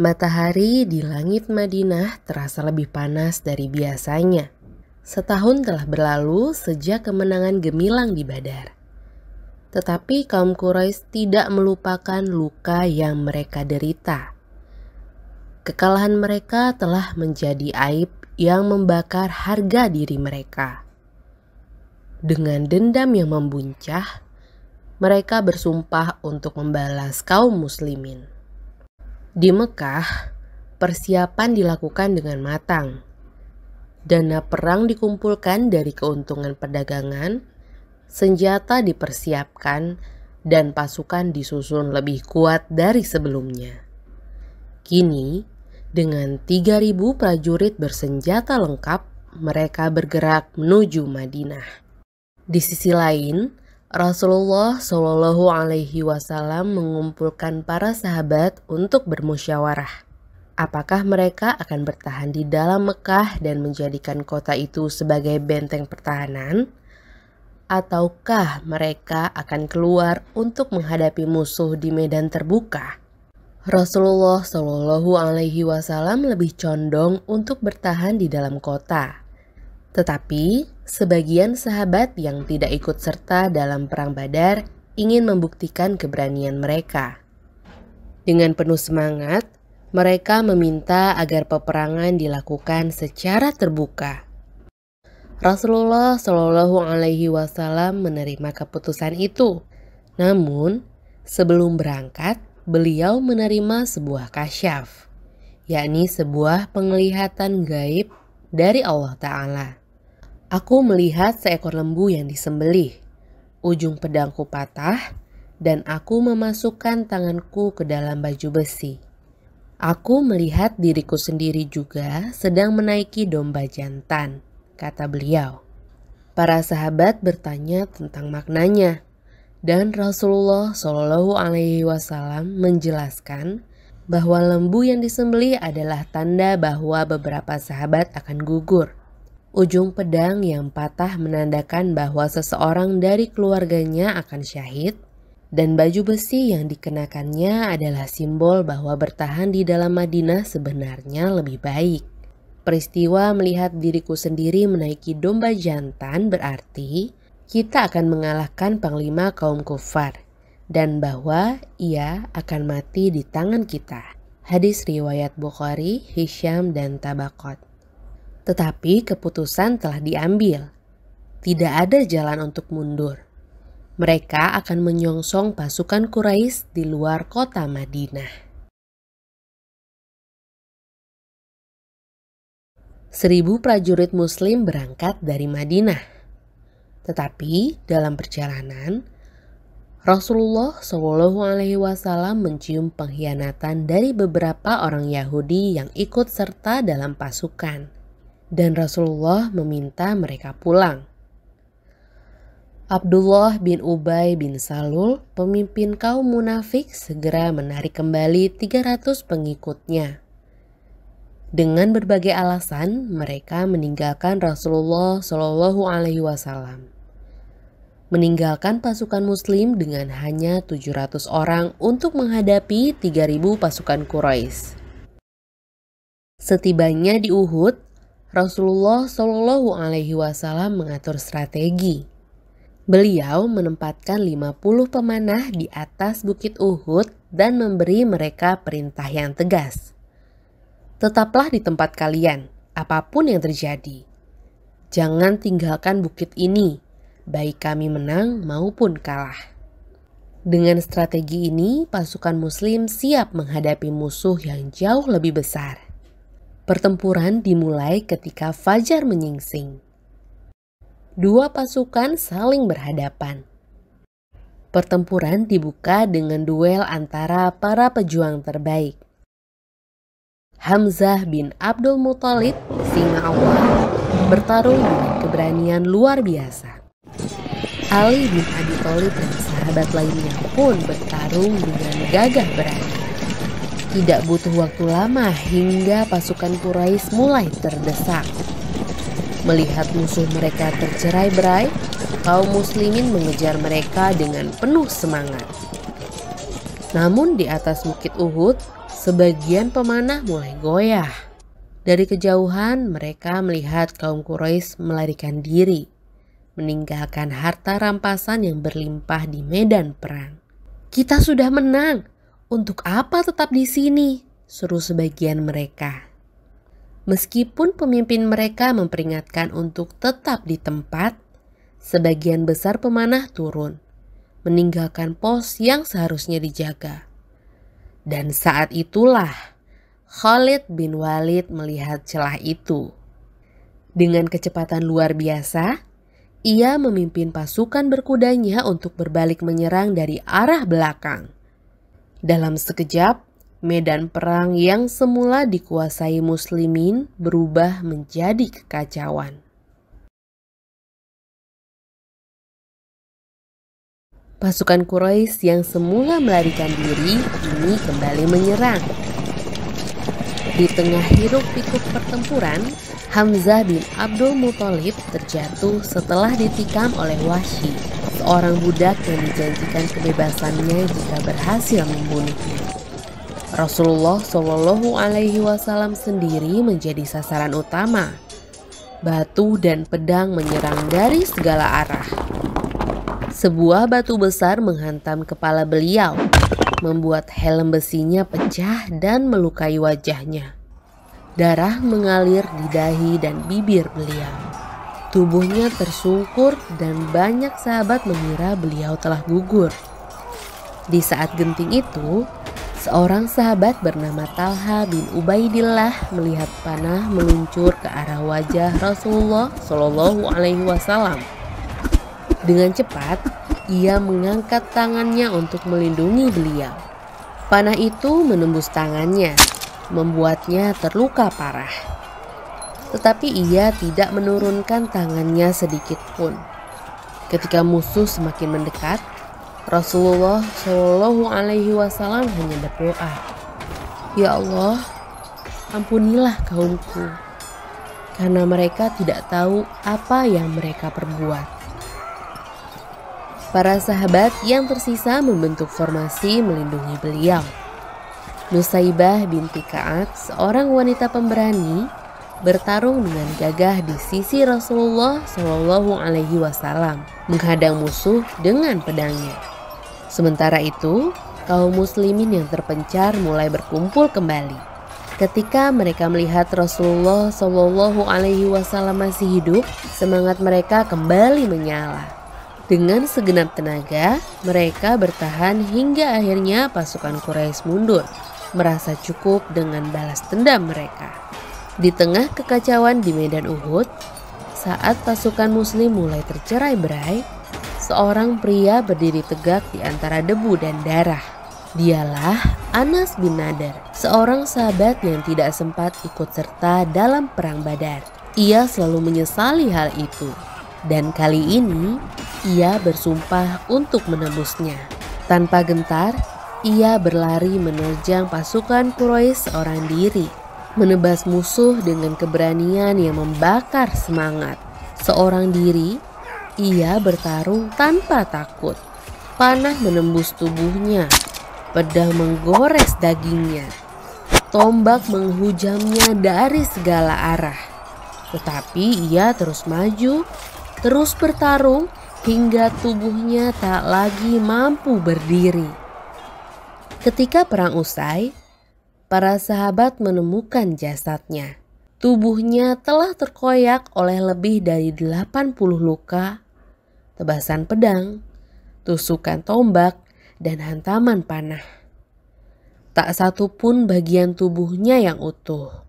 Matahari di langit Madinah terasa lebih panas dari biasanya. Setahun telah berlalu sejak kemenangan gemilang di Badar. Tetapi kaum Quraisy tidak melupakan luka yang mereka derita. Kekalahan mereka telah menjadi aib yang membakar harga diri mereka. Dengan dendam yang membuncah, mereka bersumpah untuk membalas kaum muslimin. Di Mekah, persiapan dilakukan dengan matang. Dana perang dikumpulkan dari keuntungan perdagangan, senjata dipersiapkan, dan pasukan disusun lebih kuat dari sebelumnya. Kini, dengan 3.000 prajurit bersenjata lengkap, mereka bergerak menuju Madinah. Di sisi lain, Rasulullah Shallallahu Alaihi Wasallam mengumpulkan para sahabat untuk bermusyawarah. Apakah mereka akan bertahan di dalam Mekah dan menjadikan kota itu sebagai benteng pertahanan? Ataukah mereka akan keluar untuk menghadapi musuh di medan terbuka? Rasulullah Shallallahu Alaihi Wasallam lebih condong untuk bertahan di dalam kota. Tetapi sebagian sahabat yang tidak ikut serta dalam perang Badar ingin membuktikan keberanian mereka. Dengan penuh semangat, mereka meminta agar peperangan dilakukan secara terbuka. Rasulullah Shallallahu Alaihi Wasallam menerima keputusan itu. Namun, sebelum berangkat, beliau menerima sebuah kasyaf, yakni sebuah penglihatan gaib dari Allah Ta'ala. Aku melihat seekor lembu yang disembelih, ujung pedangku patah, dan aku memasukkan tanganku ke dalam baju besi. Aku melihat diriku sendiri juga sedang menaiki domba jantan, kata beliau. Para sahabat bertanya tentang maknanya, dan Rasulullah Shallallahu Alaihi Wasallam menjelaskan bahwa lembu yang disembelih adalah tanda bahwa beberapa sahabat akan gugur. Ujung pedang yang patah menandakan bahwa seseorang dari keluarganya akan syahid, dan baju besi yang dikenakannya adalah simbol bahwa bertahan di dalam Madinah sebenarnya lebih baik. Peristiwa melihat diriku sendiri menaiki domba jantan berarti kita akan mengalahkan panglima kaum kufar, dan bahwa ia akan mati di tangan kita. Hadis riwayat Bukhari, Hisham, dan Tabaqat. Tetapi keputusan telah diambil. Tidak ada jalan untuk mundur. Mereka akan menyongsong pasukan Quraisy di luar kota Madinah. 1.000 prajurit Muslim berangkat dari Madinah. Tetapi dalam perjalanan, Rasulullah Shallallahu Alaihi Wasallam mencium pengkhianatan dari beberapa orang Yahudi yang ikut serta dalam pasukan. Dan Rasulullah meminta mereka pulang. Abdullah bin Ubay bin Salul, pemimpin kaum munafik, segera menarik kembali 300 pengikutnya. Dengan berbagai alasan, mereka meninggalkan Rasulullah Shallallahu Alaihi Wasallam. Meninggalkan pasukan Muslim dengan hanya 700 orang untuk menghadapi 3.000 pasukan Quraisy. Setibanya di Uhud, Rasulullah Shallallahu Alaihi Wasallam mengatur strategi. Beliau menempatkan 50 pemanah di atas bukit Uhud dan memberi mereka perintah yang tegas. Tetaplah di tempat kalian, apapun yang terjadi. Jangan tinggalkan bukit ini, baik kami menang maupun kalah. Dengan strategi ini, pasukan Muslim siap menghadapi musuh yang jauh lebih besar. Pertempuran dimulai ketika fajar menyingsing. Dua pasukan saling berhadapan. Pertempuran dibuka dengan duel antara para pejuang terbaik. Hamzah bin Abdul Muthalib, singa Allah, bertarung dengan keberanian luar biasa. Ali bin Abi Thalib dan sahabat lainnya pun bertarung dengan gagah berani. Tidak butuh waktu lama hingga pasukan Quraisy mulai terdesak. Melihat musuh mereka tercerai-berai, kaum muslimin mengejar mereka dengan penuh semangat. Namun di atas bukit Uhud, sebagian pemanah mulai goyah. Dari kejauhan mereka melihat kaum Quraisy melarikan diri, meninggalkan harta rampasan yang berlimpah di medan perang. "Kita sudah menang, untuk apa tetap di sini?" seru sebagian mereka. Meskipun pemimpin mereka memperingatkan untuk tetap di tempat, sebagian besar pemanah turun, meninggalkan pos yang seharusnya dijaga. Dan saat itulah Khalid bin Walid melihat celah itu. Dengan kecepatan luar biasa, ia memimpin pasukan berkudanya untuk berbalik menyerang dari arah belakang. Dalam sekejap, medan perang yang semula dikuasai muslimin berubah menjadi kekacauan. Pasukan Quraisy yang semula melarikan diri kini kembali menyerang. Di tengah hiruk-pikuk pertempuran, Hamzah bin Abdul Muthalib terjatuh setelah ditikam oleh Wahsy, seorang budak yang dijanjikan kebebasannya jika berhasil membunuhnya. Rasulullah Shallallahu Alaihi Wasallam sendiri menjadi sasaran utama. Batu dan pedang menyerang dari segala arah. Sebuah batu besar menghantam kepala beliau, membuat helm besinya pecah dan melukai wajahnya. Darah mengalir di dahi dan bibir beliau. Tubuhnya tersungkur dan banyak sahabat mengira beliau telah gugur. Di saat genting itu, seorang sahabat bernama Talha bin Ubaidillah melihat panah meluncur ke arah wajah Rasulullah Shallallahu Alaihi Wasallam. Dengan cepat, ia mengangkat tangannya untuk melindungi beliau. Panah itu menembus tangannya, membuatnya terluka parah. Tetapi ia tidak menurunkan tangannya sedikit pun. Ketika musuh semakin mendekat, Rasulullah Shallallahu Alaihi Wasallam hanya berdoa, "Ya Allah, ampunilah kaumku, karena mereka tidak tahu apa yang mereka perbuat." Para sahabat yang tersisa membentuk formasi melindungi beliau. Nusaibah binti Ka'ab, seorang wanita pemberani, bertarung dengan gagah di sisi Rasulullah Shallallahu Alaihi Wasallam, menghadang musuh dengan pedangnya. Sementara itu, kaum muslimin yang terpencar mulai berkumpul kembali. Ketika mereka melihat Rasulullah Shallallahu Alaihi Wasallam masih hidup, semangat mereka kembali menyala. Dengan segenap tenaga, mereka bertahan hingga akhirnya pasukan Quraisy mundur, merasa cukup dengan balas dendam mereka. Di tengah kekacauan di medan Uhud, saat pasukan muslim mulai tercerai-berai, seorang pria berdiri tegak di antara debu dan darah. Dialah Anas bin Nadar, seorang sahabat yang tidak sempat ikut serta dalam perang Badar. Ia selalu menyesali hal itu. Dan kali ini, ia bersumpah untuk menebusnya. Tanpa gentar, ia berlari menerjang pasukan Quraisy seorang diri, menebas musuh dengan keberanian yang membakar semangat. Seorang diri, ia bertarung tanpa takut. Panah menembus tubuhnya, pedang menggores dagingnya, tombak menghujamnya dari segala arah. Tetapi ia terus maju, terus bertarung hingga tubuhnya tak lagi mampu berdiri. Ketika perang usai, para sahabat menemukan jasadnya. Tubuhnya telah terkoyak oleh lebih dari 80 luka, tebasan pedang, tusukan tombak, dan hantaman panah. Tak satu pun bagian tubuhnya yang utuh.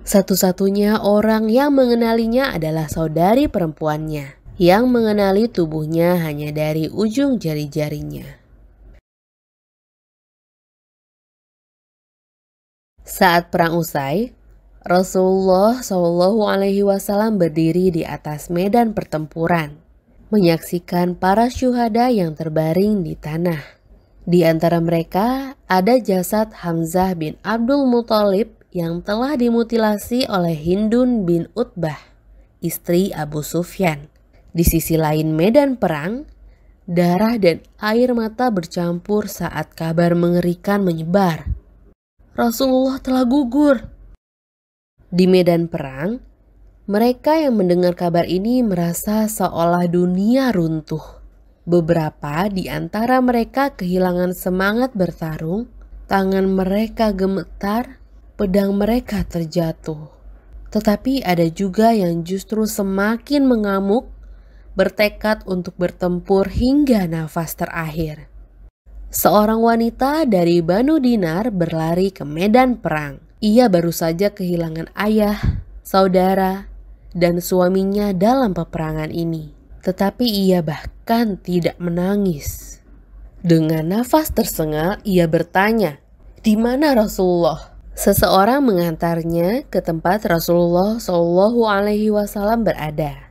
Satu-satunya orang yang mengenalinya adalah saudari perempuannya, yang mengenali tubuhnya hanya dari ujung jari-jarinya. Saat perang usai, Rasulullah Shallallahu Alaihi Wasallam berdiri di atas medan pertempuran, menyaksikan para syuhada yang terbaring di tanah. Di antara mereka ada jasad Hamzah bin Abdul Muthalib yang telah dimutilasi oleh Hindun bin Utbah, istri Abu Sufyan. Di sisi lain medan perang, Darah dan air mata bercampur saat kabar mengerikan menyebar. Rasulullah telah gugur. Di medan perang, mereka yang mendengar kabar ini merasa seolah dunia runtuh. Beberapa di antara mereka kehilangan semangat bertarung, tangan mereka gemetar, pedang mereka terjatuh. Tetapi ada juga yang justru semakin mengamuk, bertekad untuk bertempur hingga nafas terakhir. Seorang wanita dari Banu Dinar berlari ke medan perang. Ia baru saja kehilangan ayah, saudara, dan suaminya dalam peperangan ini. Tetapi ia bahkan tidak menangis. Dengan nafas tersengal, ia bertanya, "Di mana Rasulullah?" Seseorang mengantarnya ke tempat Rasulullah SAW berada.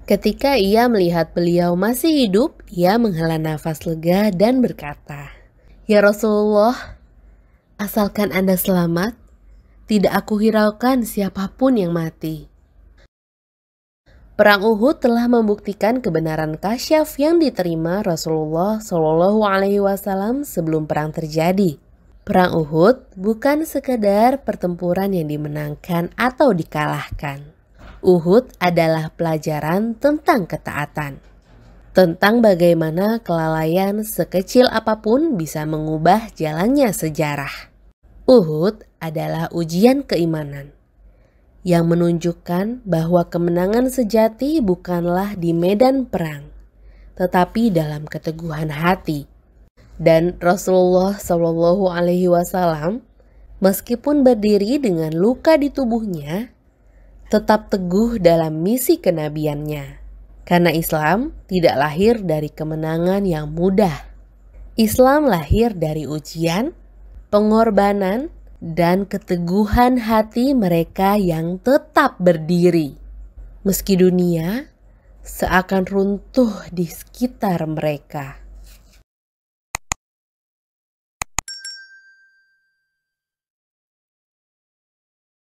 Ketika ia melihat beliau masih hidup, ia menghela nafas lega dan berkata, "Ya Rasulullah, asalkan Anda selamat, tidak aku hiraukan siapapun yang mati." Perang Uhud telah membuktikan kebenaran kasyaf yang diterima Rasulullah SAW sebelum perang terjadi. Perang Uhud bukan sekedar pertempuran yang dimenangkan atau dikalahkan. Uhud adalah pelajaran tentang ketaatan, tentang bagaimana kelalaian sekecil apapun bisa mengubah jalannya sejarah. Uhud adalah ujian keimanan yang menunjukkan bahwa kemenangan sejati bukanlah di medan perang, tetapi dalam keteguhan hati. Dan Rasulullah SAW, meskipun berdiri dengan luka di tubuhnya, tetap teguh dalam misi kenabiannya. Karena Islam tidak lahir dari kemenangan yang mudah. Islam lahir dari ujian, pengorbanan, dan keteguhan hati mereka yang tetap berdiri. Meski dunia seakan runtuh di sekitar mereka.